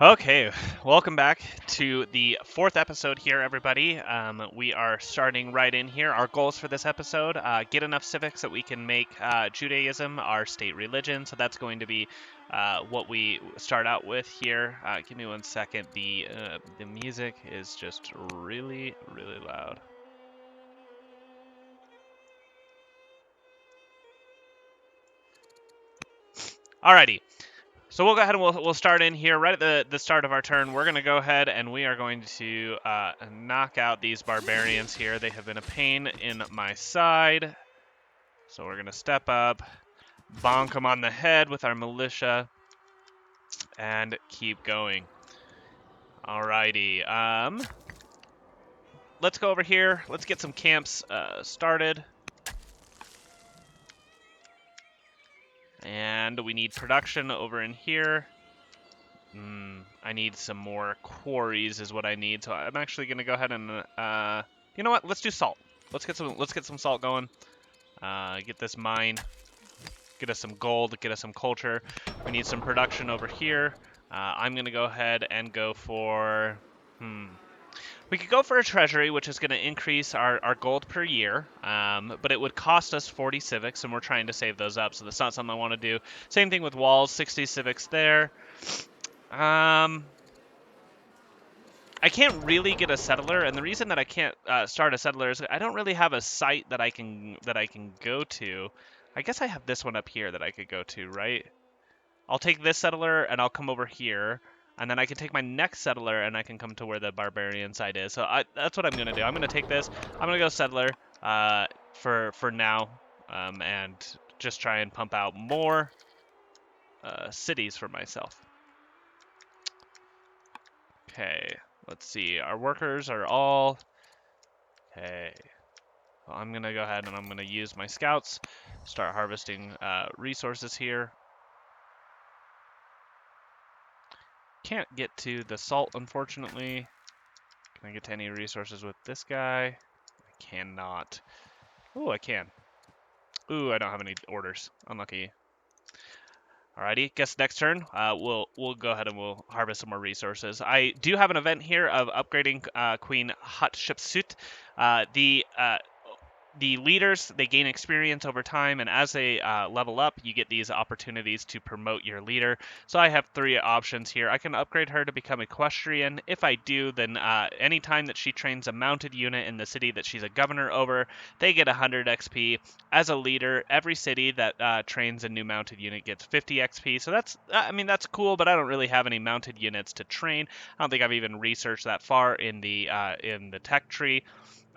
Okay, welcome back to the fourth episode here, everybody. We are starting right in here. Our goals for this episode, get enough civics that we can make Judaism our state religion. So that's going to be what we start out with here. Give me one second. The music is just really, really loud. Alrighty. So we'll go ahead and we'll start in here right at the start of our turn. We're going to go ahead and we are going to knock out these barbarians here. They have been a pain in my side. So we're going to step up, bonk them on the head with our militia, and keep going. Alrighty. Let's go over here. Let's get some camps started. And we need production over in here. I need some more quarries is what I need. So I'm actually going to go ahead and you know what? Let's do salt. Let's get some salt going. Get this mine. Get us some gold, get us some culture. We need some production over here. I'm going to go ahead and go for we could go for a treasury, which is going to increase our gold per year, but it would cost us 40 civics, and we're trying to save those up, so that's not something I want to do. Same thing with walls, 60 civics there. I can't really get a settler, and the reason that I can't start a settler is I don't really have a site that I can go to. I guess I have this one up here that I could go to, right? I'll take this settler and I'll come over here, and then I can take my next settler and I can come to where the barbarian side is. So that's what I'm gonna do. I'm gonna take this. I'm gonna go settler for now, and just try and pump out more cities for myself. Okay, let's see. Our workers are all okay. Well, I'm gonna go ahead and I'm gonna use my scouts, start harvesting resources here. Can't get to the salt, unfortunately. Can I get to any resources with this guy? I cannot. Oh, I can. Ooh, I don't have any orders. Unlucky. Alrighty, guess next turn we'll go ahead and we'll harvest some more resources. I do have an event here of upgrading Queen Hatshepsut. The leaders, they gain experience over time, and as they level up, you get these opportunities to promote your leader. So I have three options here. I can upgrade her to become equestrian. If I do, then anytime that she trains a mounted unit in the city that she's a governor over, they get 100 XP. As a leader, every city that trains a new mounted unit gets 50 XP. So that's, I mean, that's cool, but I don't really have any mounted units to train. I don't think I've even researched that far in the tech tree.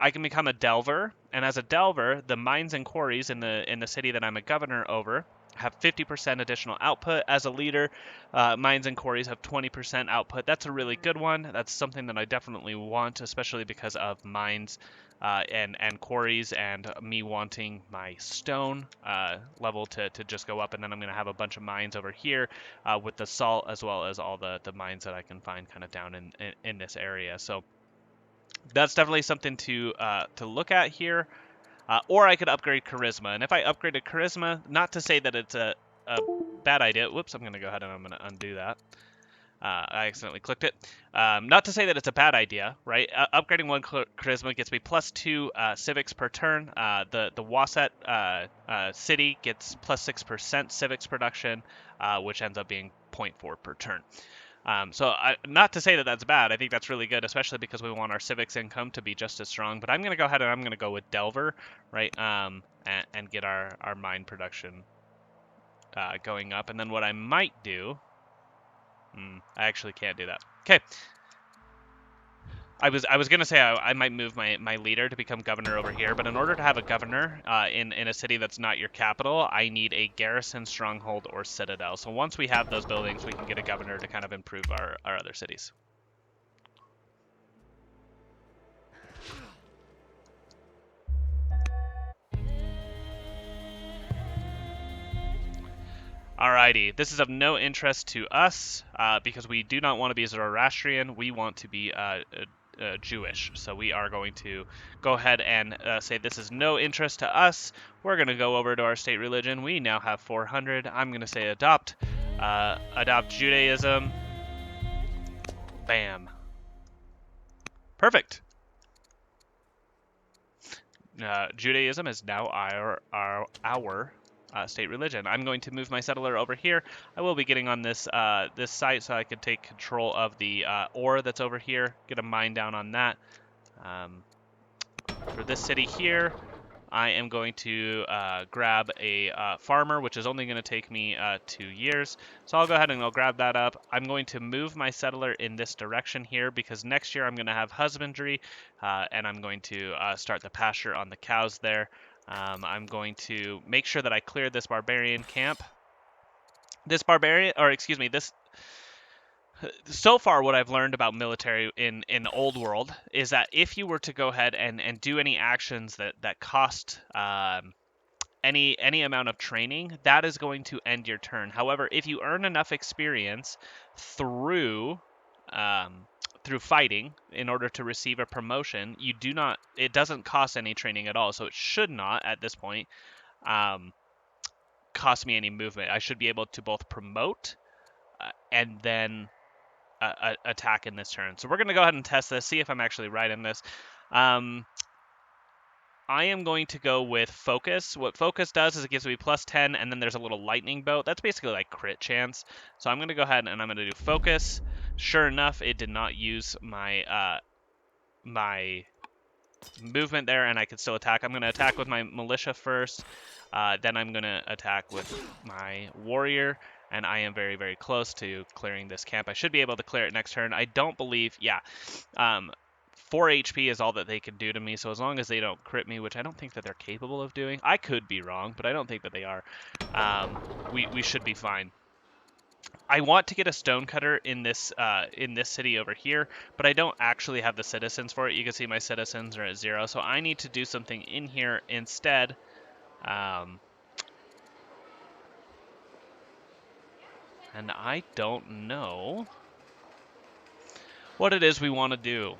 I can become a delver, and as a delver, the mines and quarries in the city that I'm a governor over have 50% additional output. As a leader, mines and quarries have 20% output. That's a really good one. That's something that I definitely want, especially because of mines and quarries, and me wanting my stone level to just go up. And then I'm going to have a bunch of mines over here with the salt, as well as all the mines that I can find kind of down in this area. So that's definitely something to look at here. Or I could upgrade charisma, and if I upgraded charisma, not to say that it's a bad idea. Whoops, I'm going to go ahead and I'm going to undo that. I accidentally clicked it. Not to say that it's a bad idea, right? Upgrading one charisma gets me +2 civics per turn. The Waset city gets +6% civics production, which ends up being 0.4 per turn. So not to say that that's bad. I think that's really good, especially because we want our civics income to be just as strong. But I'm going to go ahead and I'm going to go with Delver, right, and get our mine production going up. And then what I might do, I actually can't do that. Okay. I was gonna say I might move my leader to become governor over here, but in order to have a governor in a city that's not your capital, I need a garrison, stronghold, or citadel. So once we have those buildings, we can get a governor to kind of improve our other cities. Alrighty, this is of no interest to us because we do not want to be Zoroastrian. We want to be Jewish. So we are going to go ahead and say this is no interest to us. We're going to go over to our state religion. We now have 400. I'm going to say adopt Judaism. Bam. Perfect. Judaism is now our state religion. I'm going to move my settler over here. I will be getting on this this site so I can take control of the ore that's over here. Get a mine down on that. For this city here, I am going to grab a farmer, which is only going to take me 2 years. So I'll go ahead and I'll grab that up. I'm going to move my settler in this direction here because next year I'm going to have husbandry, and I'm going to start the pasture on the cows there. I'm going to make sure that I clear this barbarian camp. This barbarian, or excuse me, this so far what I've learned about military in old world is that if you were to go ahead and do any actions that cost any amount of training, that is going to end your turn. However, if you earn enough experience through through fighting in order to receive a promotion, you do not, it doesn't cost any training at all, so it should not at this point cost me any movement. I should be able to both promote and then attack in this turn. So we're going to go ahead and test this, see if I'm actually right in this. I am going to go with Focus. What Focus does is it gives me +10, and then there's a little lightning bolt. That's basically like crit chance. So I'm going to go ahead and I'm going to do Focus. Sure enough, it did not use my my movement there, and I could still attack. I'm going to attack with my militia first. Then I'm going to attack with my warrior, and I am very, very close to clearing this camp. I should be able to clear it next turn. I don't believe, 4 HP is all that they can do to me, so as long as they don't crit me, which I don't think that they're capable of doing. I could be wrong, but I don't think that they are. We should be fine. I want to get a stonecutter in this city over here, but I don't actually have the citizens for it. You can see my citizens are at 0, so I need to do something in here instead. And I don't know what it is we want to do.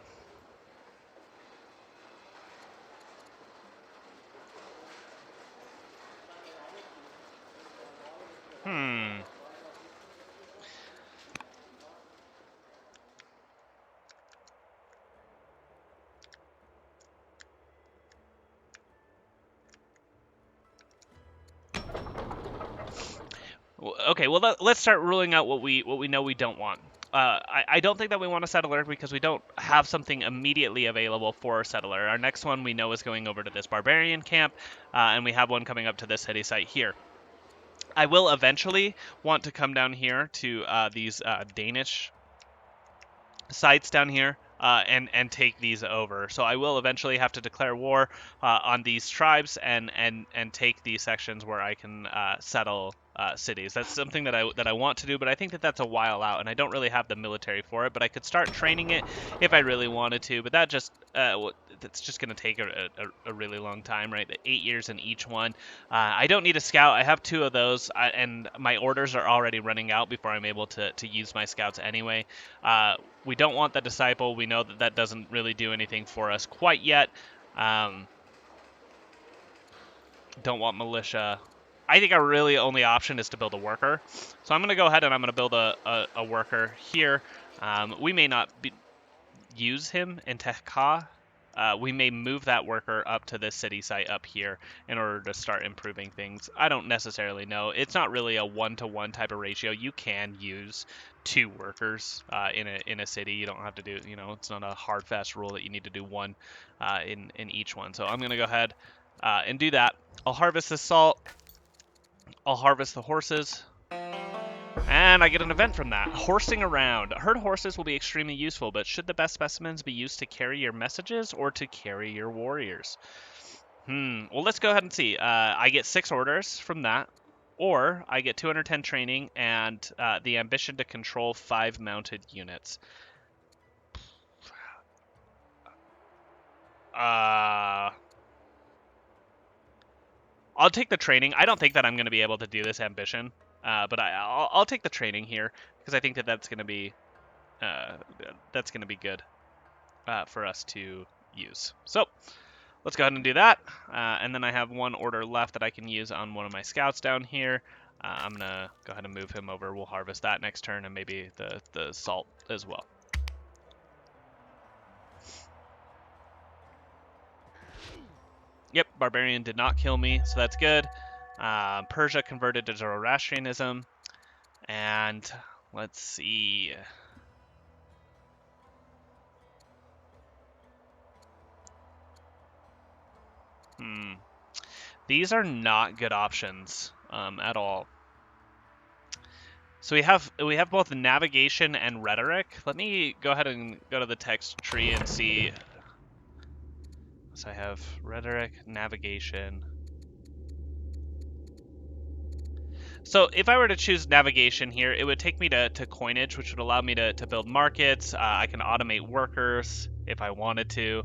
Okay, well let's start ruling out what we know we don't want. I don't think that we want a settler because we don't have something immediately available for a settler. Our next one we know is going over to this barbarian camp, and we have one coming up to this city site here. I will eventually want to come down here to these Danish sites down here and take these over. So I will eventually have to declare war on these tribes and take these sections where I can settle cities. That's something that I want to do, but I think that that's a while out, and I don't really have the military for it. But I could start training it if I really wanted to. But that just that's just going to take a really long time, right? 8 years in each one. I don't need a scout. I have 2 of those, and my orders are already running out before I'm able to use my scouts anyway. We don't want the disciple. We know that that doesn't really do anything for us quite yet. Don't want militia. I think our really only option is to build a worker. So I'm going to go ahead and I'm going to build a worker here. We may not use him in Tekka. We may move that worker up to this city site up here in order to start improving things. I don't necessarily know. It's not really a 1-to-1 type of ratio. You can use 2 workers in a city. You don't have to do, it's not a hard fast rule that you need to do 1 in each one. So I'm going to go ahead and do that. I'll harvest the salt. I'll harvest the horses. And I get an event from that. Horsing around. Herd horses will be extremely useful, but should the best specimens be used to carry your messages or to carry your warriors? Well, let's go ahead and see. I get 6 orders from that, or I get 210 training and the ambition to control 5 mounted units. I'll take the training. I don't think that I'm going to be able to do this ambition, but I'll take the training here because I think that that's going to be good for us to use. So let's go ahead and do that, and then I have 1 order left that I can use on one of my scouts down here. I'm going to go ahead and move him over. We'll harvest that next turn and maybe the salt as well. Yep, barbarian did not kill me, so that's good. Persia converted to Zoroastrianism. And let's see. These are not good options at all. So we have both navigation and rhetoric. Let me go ahead and go to the text tree and see. So I have rhetoric, navigation. So if I were to choose navigation here, it would take me to coinage, which would allow me to build markets. I can automate workers if I wanted to.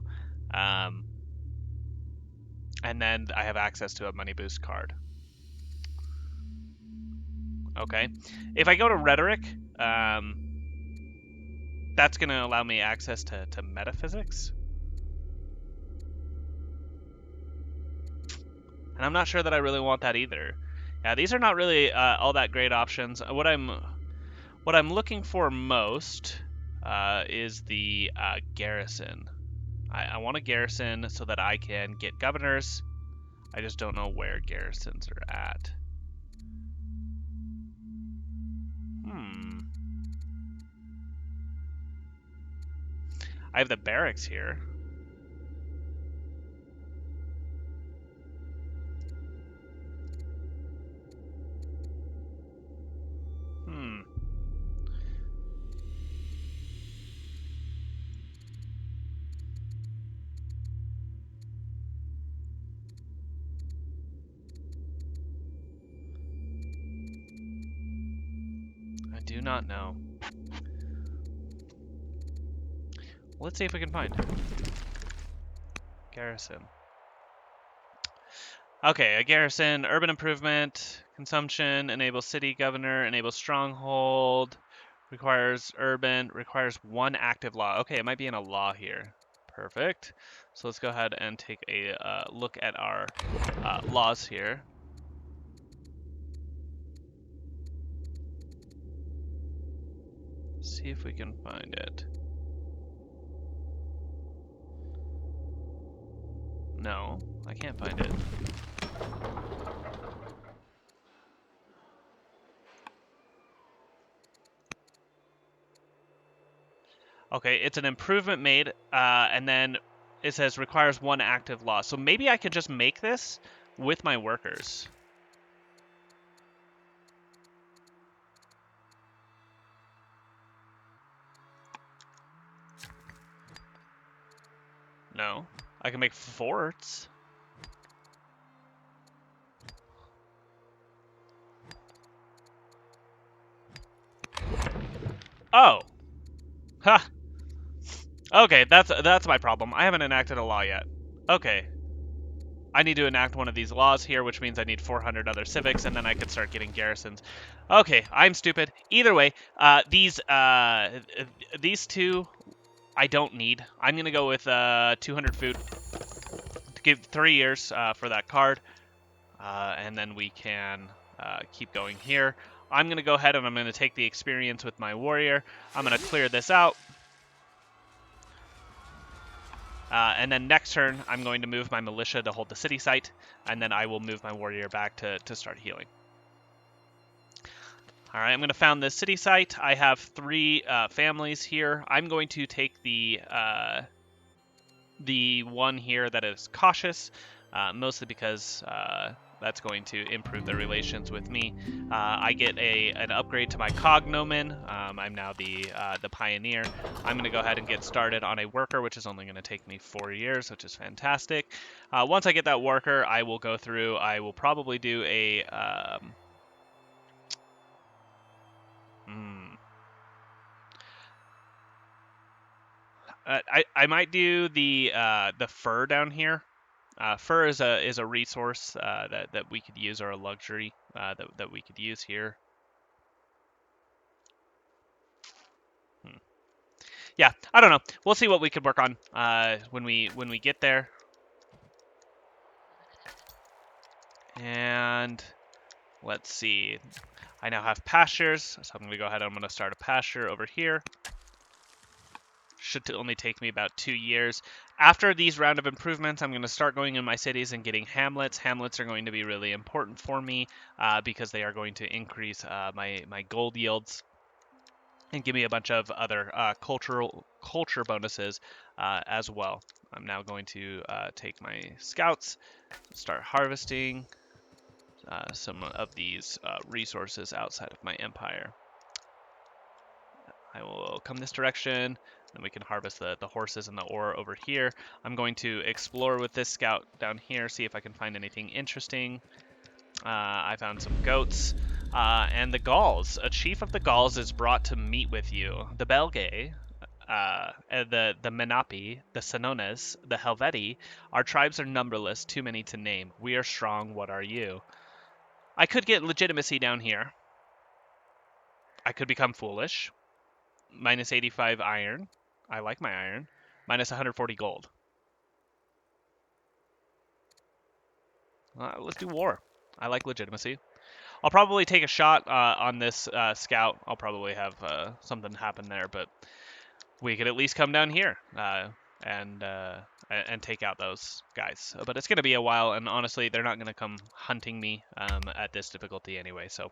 And then I have access to a money boost card. Okay. If I go to rhetoric, that's going to allow me access to metaphysics. And I'm not sure that I really want that either. Yeah, these are not really all that great options. What I'm looking for most is the garrison. I want a garrison so that I can get governors. I just don't know where garrisons are at. I have the barracks here. I do not know. Let's see if we can find garrison. Okay, a garrison, urban improvement, consumption, enable city governor, enable stronghold, requires urban, requires one active law. Okay, it might be in a law here. Perfect. So let's go ahead and take a look at our laws here. See if we can find it. No, I can't find it. Okay, it's an improvement made, and then it says requires one active law. So maybe I could just make this with my workers. No, I can make forts. Oh. Ha. Okay, that's my problem. I haven't enacted a law yet. Okay. I need to enact one of these laws here, which means I need 400 other civics, and then I could start getting garrisons. Okay, I'm stupid. Either way, these two I don't need. I'm gonna go with 200 food. Give 3 years for that card, and then we can keep going here. I'm gonna go ahead and I'm gonna take the experience with my warrior. I'm gonna clear this out. And then next turn, I'm going to move my militia to hold the city site, and then I will move my warrior back to start healing. All right, I'm going to found this city site. I have 3 families here. I'm going to take the one here that is cautious, mostly because that's going to improve their relations with me. I get an upgrade to my cognomen. I'm now the pioneer. I'm going to go ahead and get started on a worker, which is only going to take me 4 years, which is fantastic. Once I get that worker, I will go through. I will probably do a I might do the fur down here. Fur is a resource that we could use, or a luxury that we could use here. Yeah, I don't know. We'll see what we could work on when we get there. And let's see. I now have pastures, so I'm going to go ahead and I'm going to start a pasture over here. Should only take me about 2 years. After these round of improvements, I'm going to start going in my cities and getting hamlets. Hamlets are going to be really important for me because they are going to increase my gold yields and give me a bunch of other culture bonuses as well. I'm now going to take my scouts, start harvesting some of these resources outside of my empire. I will come this direction, then we can harvest the horses and the ore over here. I'm going to explore with this scout down here, see if I can find anything interesting. I found some goats. And the Gauls. A chief of the Gauls is brought to meet with you. The Belgae, the Menapi, the Senones, the Helveti. Our tribes are numberless, too many to name. We are strong, what are you? I could get legitimacy down here. I could become foolish. Minus 85 iron. I like my iron. Minus 140 gold. Let's do war. I like legitimacy. I'll probably take a shot on this scout. I'll probably have something happen there, but we could at least come down here and take out those guys. But it's going to be a while, and honestly, they're not going to come hunting me at this difficulty anyway, so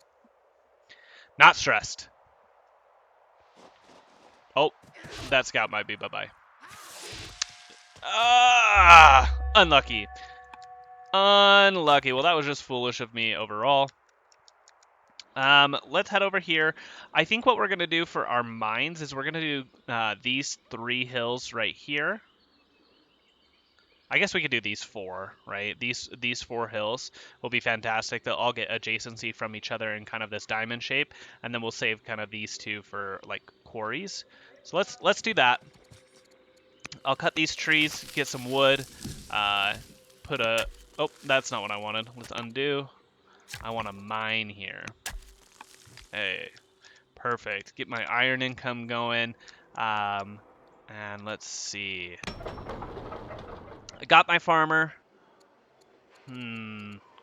not stressed. Oh, that scout might be bye-bye. Unlucky. Unlucky. Well, that was just foolish of me overall. Let's head over here. I think what we're going to do for our mines is we're going to do these 3 hills right here. I guess we could do these 4, right? These 4 hills will be fantastic. They'll all get adjacency from each other in kind of this diamond shape, and then we'll save kind of these 2 for like quarries. So let's do that. I'll cut these trees, get some wood, put a... Oh, that's not what I wanted. Let's undo. I want a mine here. Hey, perfect. Get my iron income going. And let's see. I got my farmer.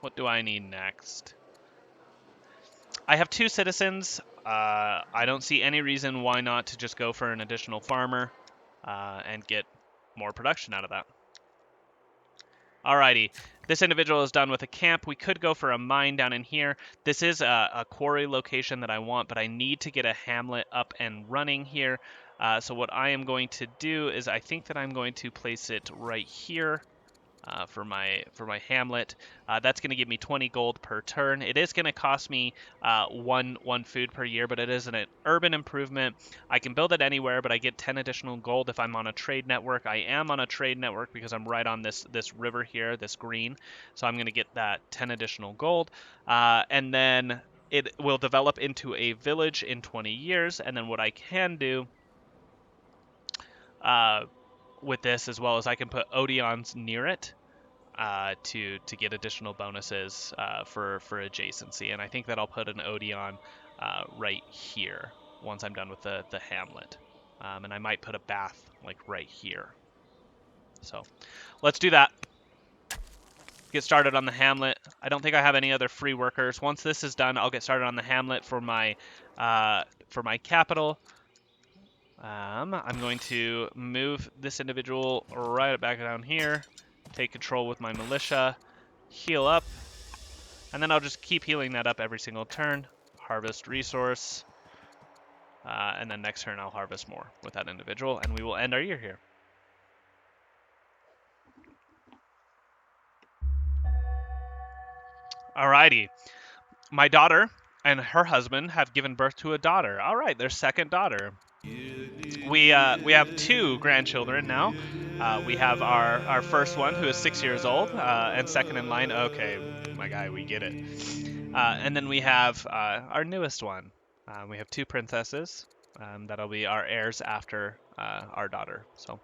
What do I need next? I have 2 citizens. I don't see any reason why not to just go for an additional farmer and get more production out of that. Alrighty, this individual is done with a camp. We could go for a mine down in here. This is a quarry location that I want, but I need to get a hamlet up and running here. So what I am going to do is I think that I'm going to place it right here. For my hamlet. That's going to give me 20 gold per turn. It is going to cost me one food per year, but it is an urban improvement. I can build it anywhere, but I get 10 additional gold if I'm on a trade network. I am on a trade network because I'm right on this river here, this green. So I'm going to get that 10 additional gold. And then it will develop into a village in 20 years. And then what I can do with this, as well as I can put Odeons near it to get additional bonuses for adjacency. And I think that I'll put an Odeon right here once I'm done with the hamlet. And I might put a bath like right here. So let's do that. Get started on the hamlet. I don't think I have any other free workers. Once this is done, I'll get started on the hamlet for my capital. I'm going to move this individual right back down here, take control with my militia, heal up, and then I'll just keep healing that up every single turn. Harvest resource, and then next turn I'll harvest more with that individual, and we will end our year here. Alrighty. My daughter and her husband have given birth to a daughter. All right, their second daughter. We have 2 grandchildren now. We have our first one, who is 6 years old, and second in line. Okay, my guy, we get it. And then we have our newest one. We have 2 princesses that'll be our heirs after our daughter. So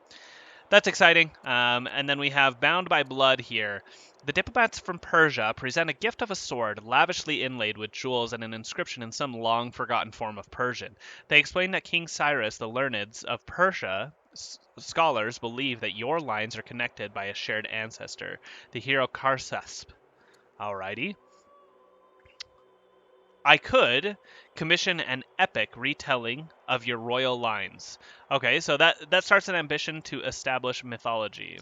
that's exciting. And then we have Bound by Blood here. The diplomats from Persia present a gift of a sword lavishly inlaid with jewels and an inscription in some long-forgotten form of Persian. They explain that King Cyrus, the learned of Persia, scholars believe that your lines are connected by a shared ancestor, the hero Karsasp. Alrighty. I could commission an epic retelling of your royal lines. Okay, so that starts an ambition to establish mythology.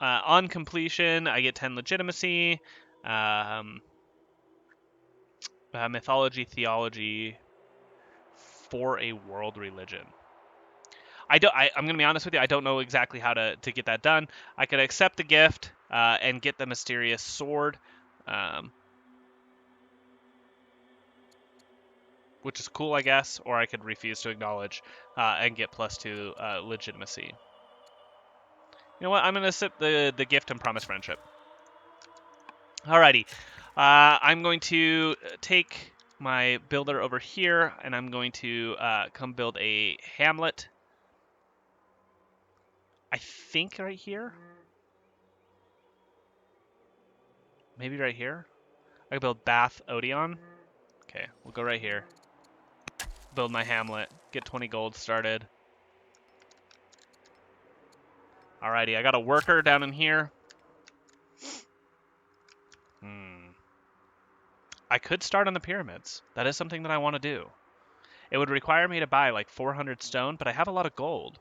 On completion, I get 10 legitimacy, mythology, theology for a world religion. I'm gonna be honest with you. I don't know exactly how to get that done. I could accept the gift and get the mysterious sword, which is cool, I guess. Or I could refuse to acknowledge and get +2 legitimacy. You know what? I'm gonna accept the gift and promise friendship. Alrighty. I'm going to take my builder over here, and I'm going to come build a hamlet. I think right here. Maybe right here. I can build Bath Odeon. Okay, we'll go right here. Build my hamlet. Get 20 gold started. Alrighty, I got a worker down in here. I could start on the pyramids. That is something that I want to do. It would require me to buy like 400 stone, but I have a lot of gold.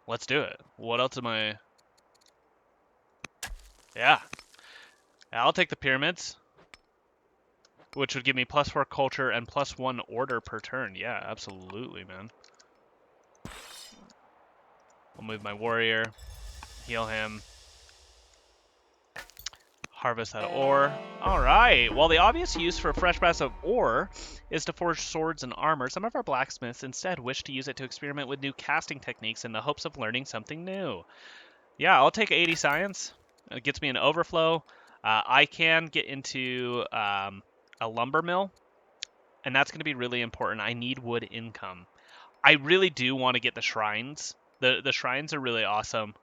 Let's do it. What else am I... Yeah. I'll take the pyramids, which would give me +4 culture and +1 order per turn. Yeah, absolutely, man. I'll move my warrior, heal him, harvest that ore. All right. While the obvious use for a fresh batch of ore is to forge swords and armor, some of our blacksmiths instead wish to use it to experiment with new casting techniques in the hopes of learning something new. Yeah, I'll take 80 science. It gets me an overflow. I can get into a lumber mill, and that's going to be really important. I need wood income. I really do want to get the shrines. The shrines are really awesome.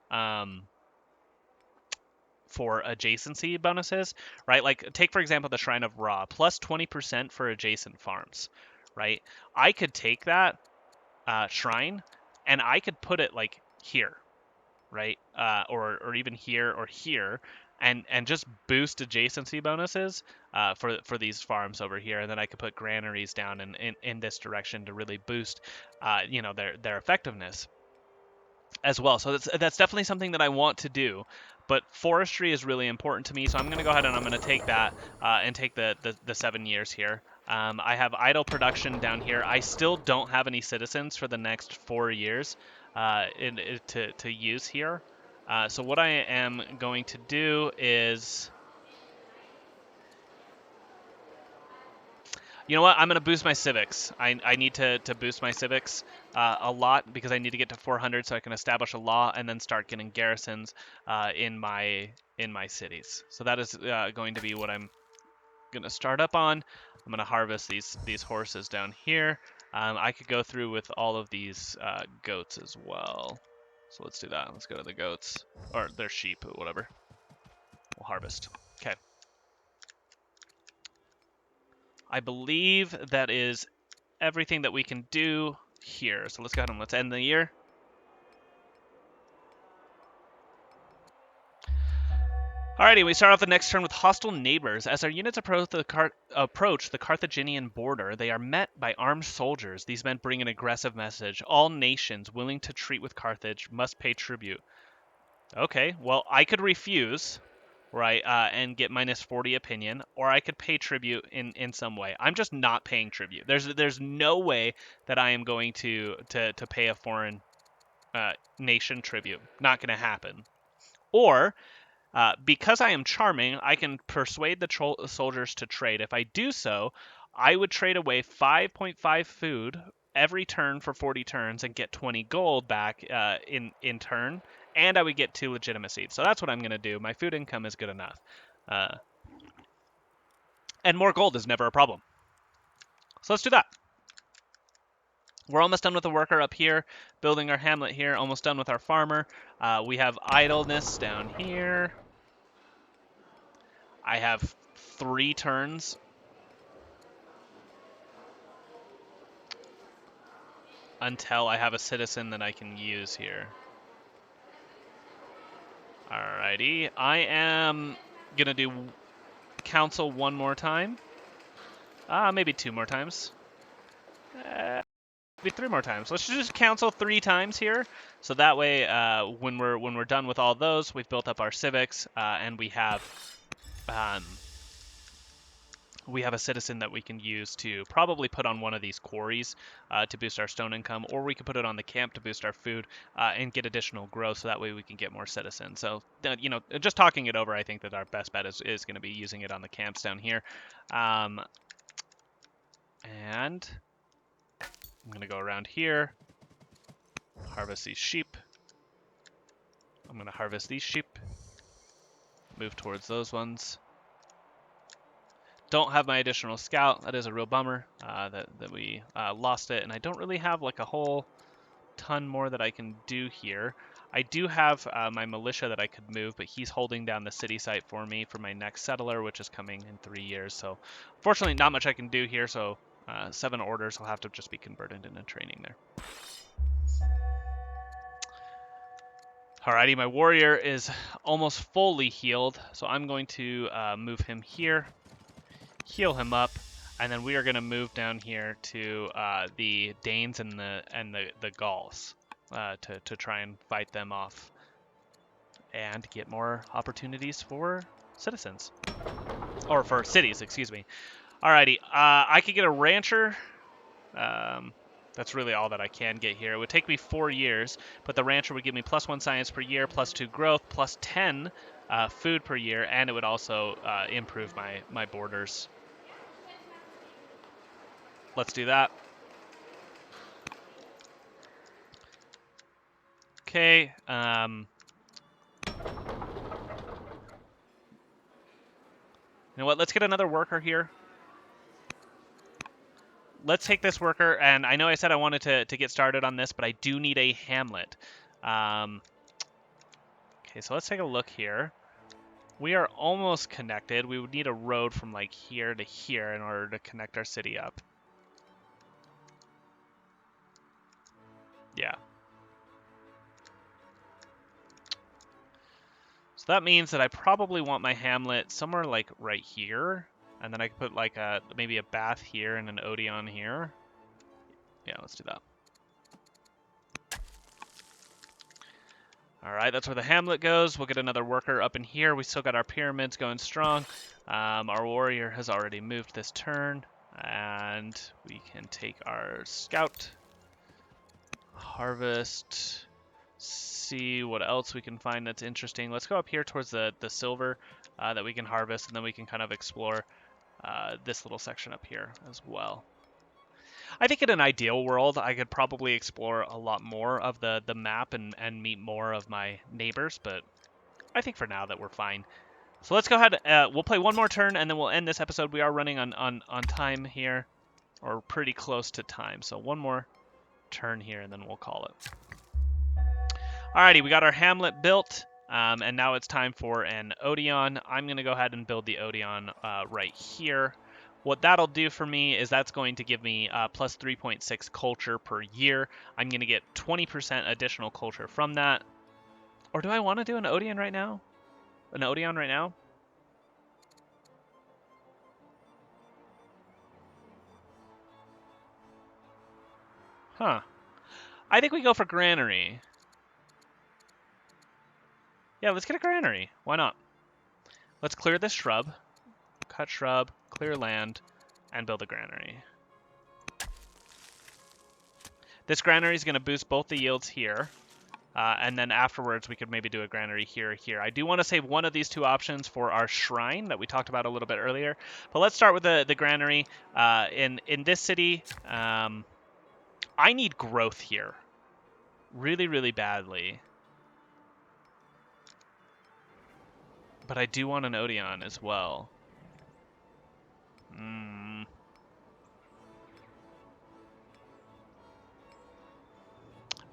For adjacency bonuses, right? Like take for example the Shrine of Ra, plus 20% for adjacent farms, right? I could take that shrine and I could put it like here, right? Or even here or here, and just boost adjacency bonuses for these farms over here, and then I could put granaries down in this direction to really boost, their effectiveness as well. So that's definitely something that I want to do. But forestry is really important to me, so I'm going to go ahead and I'm going to take that and take the 7 years here. I have idle production down here. I still don't have any citizens for the next 4 years to use here. So what I am going to do is... You know what? I'm going to boost my civics. I need to boost my civics a lot because I need to get to 400 so I can establish a law and then start getting garrisons in my cities. So that is going to be what I'm going to start up on. I'm going to harvest these horses down here. I could go through with all of these goats as well. So let's do that. Let's go to the goats. Or they're sheep, whatever. We'll harvest. Okay. I believe that is everything that we can do here. So let's go ahead and let's end the year. Alrighty, we start off the next turn with hostile neighbors. As our units approach the Carthaginian border, they are met by armed soldiers. These men bring an aggressive message. All nations willing to treat with Carthage must pay tribute. Okay, well, I could refuse, right, and get -40 opinion, or I could pay tribute in some way. I'm just not paying tribute. There's no way that I am going to pay a foreign nation tribute. Not going to happen. Or because I am charming, I can persuade the soldiers to trade. If I do so, I would trade away 5.5 food every turn for 40 turns and get 20 gold back in turn, and I would get 2 legitimacy. So that's what I'm going to do. My food income is good enough. And more gold is never a problem. So let's do that. We're almost done with the worker up here, building our hamlet here, almost done with our farmer. We have idleness down here. I have 3 turns until I have a citizen that I can use here. Alrighty. I am gonna do council one more time. Maybe 2 more times. Maybe 3 more times. Let's just council 3 times here, so that way, when we're done with all those, we've built up our civics, and um, we have a citizen that we can use to probably put on one of these quarries to boost our stone income, or we can put it on the camp to boost our food and get additional growth, so that way we can get more citizens. So, just talking it over, I think that our best bet is going to be using it on the camps down here. And I'm going to go around here, harvest these sheep. I'm going to harvest these sheep, move towards those ones. Don't have my additional scout. That is a real bummer that we lost it, and I don't really have like a whole ton more that I can do here. I do have my militia that I could move, but he's holding down the city site for me for my next settler, which is coming in 3 years. So unfortunately, not much I can do here. So 7 orders will have to just be converted into training there. Alrighty, my warrior is almost fully healed, so I'm going to move him here, heal him up, and then we are going to move down here to the Danes and the Gauls to try and fight them off and get more opportunities for citizens, or for cities, excuse me. Alrighty, I could get a rancher. That's really all that I can get here. It would take me 4 years, but the rancher would give me +1 science per year, +2 growth, +10 food per year, and it would also improve my borders. Let's do that. Okay. You know what? Let's get another worker here. Let's take this worker, and I know I said I wanted to get started on this, but I do need a hamlet. Okay, so let's take a look here. We are almost connected. We would need a road from like here to here in order to connect our city up. Yeah. So that means that I probably want my hamlet somewhere like right here, and then I could put like maybe a bath here and an Odeon here. Yeah, let's do that. All right, that's where the hamlet goes. We'll get another worker up in here. We still got our pyramids going strong. Our warrior has already moved this turn, and we can take our scout, harvest, see what else we can find that's interesting. Let's go up here towards the silver that we can harvest, and then we can kind of explore this little section up here as well. I think in an ideal world, I could probably explore a lot more of the map and meet more of my neighbors, but I think for now that we're fine. So let's go ahead. We'll play one more turn, and then we'll end this episode. We are running on time here, or pretty close to time. So one more turn here, and then we'll call it. Alrighty, we got our hamlet built, and now it's time for an Odeon. I'm going to go ahead and build the Odeon right here. What that'll do for me is that's going to give me plus 3.6 culture per year. I'm going to get 20% additional culture from that. Or do I want to do an Odeon right now? An Odeon right now? Huh. I think we go for granary. Yeah, let's get a granary. Why not? Let's clear this shrub. Cut shrub, clear land, and build a granary. This granary is going to boost both the yields here, and then afterwards we could maybe do a granary here or here. I do want to save one of these 2 options for our shrine that we talked about a little bit earlier, but let's start with the granary. In this city, I need growth here really, really badly, but I do want an Odeon as well.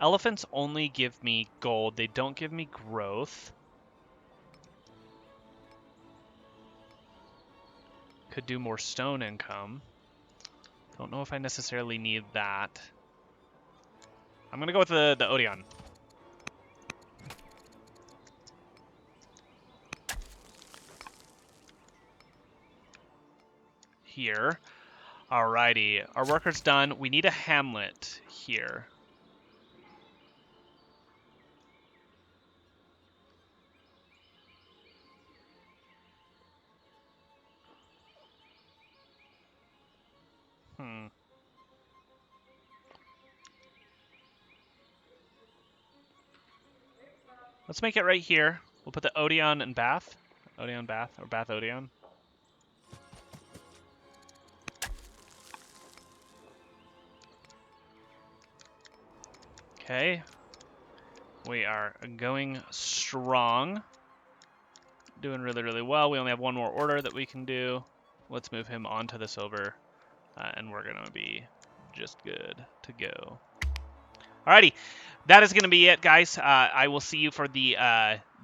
Elephants only give me gold. They don't give me growth. Could do more stone income. Don't know if I necessarily need that. I'm going to go with the Odeon. here. Alrighty, our worker's done. We need a hamlet here. Let's make it right here. We'll put the Odeon and Bath. Odeon Bath, or Bath Odeon. Okay. We are going strong. Doing really, really well. We only have one more order that we can do. Let's move him onto the silver, and we're going to be just good to go. Alrighty, that is going to be it, guys. I will see you for the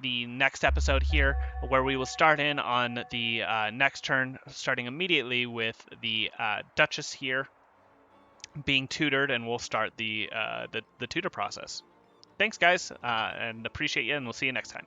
next episode here, where we will start in on the next turn, starting immediately with the Duchess here being tutored, and we'll start the tutor process. Thanks, guys, and appreciate you, and we'll see you next time.